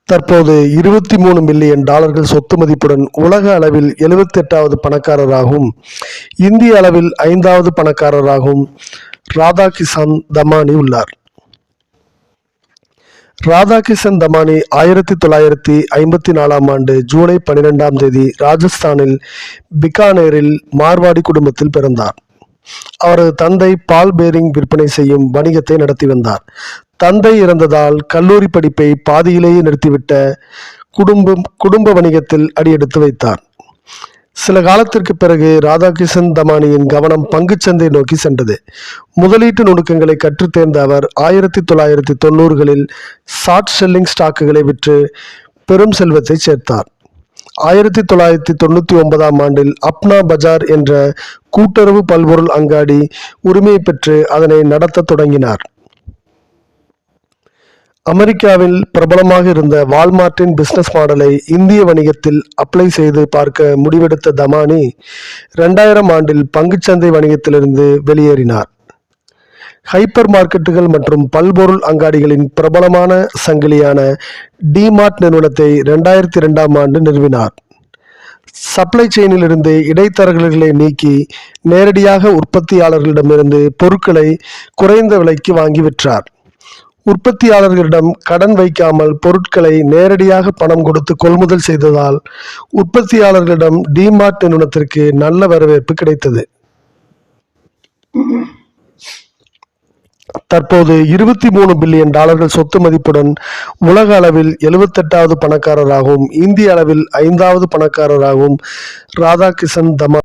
தற்போது $23 மில்லியன் சொத்து மதிப்புடன் உலக அளவில் 78வது பணக்காரராகவும் இந்திய அளவில் 5வது பணக்காரராகவும் ராதாகிஷன் தமானி உள்ளார். ராதாகிஷன் தமானி 1954ஆம் ஆண்டு ஜூலை 12ஆம் தேதி ராஜஸ்தானில் பிகானேரில் மார்வாடி குடும்பத்தில் பிறந்தார். அவரது தந்தை பால் பேரிங் விற்பனை செய்யும் வணிகத்தை நடத்தி வந்தார். தந்தை இறந்ததால் கல்லூரி படிப்பை பாதியிலேயே நிறுத்திவிட்ட குடும்ப வணிகத்தில் அடியெடுத்து வைத்தார். சில காலத்திற்கு பிறகு ராதாகிஷன் தமானியின் கவனம் பங்குச்சந்தை நோக்கி சென்றது. முதலீட்டு நுணுக்கங்களை கற்றுத் தேர்ந்த அவர் 1990களில் ஷார்ட் செல்லிங் ஸ்டாக்குகளை விற்று பெரும் செல்வத்தை சேர்த்தார். 1999ஆம் ஆண்டில் அப்னா பஜார் என்ற கூட்டுறவு பல்பொருள் அங்காடி உரிமை பெற்று அதனை நடத்த தொடங்கினார். அமெரிக்காவில் பிரபலமாக இருந்த வால்மார்ட்டின் பிசினஸ் மாடலை இந்திய வணிகத்தில் அப்ளை செய்து பார்க்க முடிவெடுத்த தமானி 2000 ஆண்டில் பங்குச்சந்தை வணிகத்திலிருந்து வெளியேறினார். ஹைப்பர் மார்க்கெட்டுகள் மற்றும் பல்பொருள் அங்காடிகளின் பிரபலமான சங்கிலியான டிமார்ட் நிறுவனத்தை 2002ஆம் ஆண்டு நிறுவினார். சப்ளை செயினில் இருந்து இடைத்தரகர்களை நீக்கி நேரடியாக உற்பத்தியாளர்களிடமிருந்து பொருட்களை குறைந்த விலைக்கு வாங்கி விற்றார். உற்பத்தியாளர்களிடம் கடன் வைக்காமல் பொருட்களை நேரடியாக பணம் கொடுத்து கொள்முதல் செய்ததால் உற்பத்தியாளர்களிடம் டிமார்ட் நிறுவனத்திற்கு நல்ல வரவேற்பு கிடைத்தது. தற்போது $23 பில்லியன் சொத்து மதிப்புடன் உலக அளவில் 78வது பணக்காரராகவும் இந்திய அளவில் 5வது பணக்காரராகவும் ராதாகிஷன் தமானி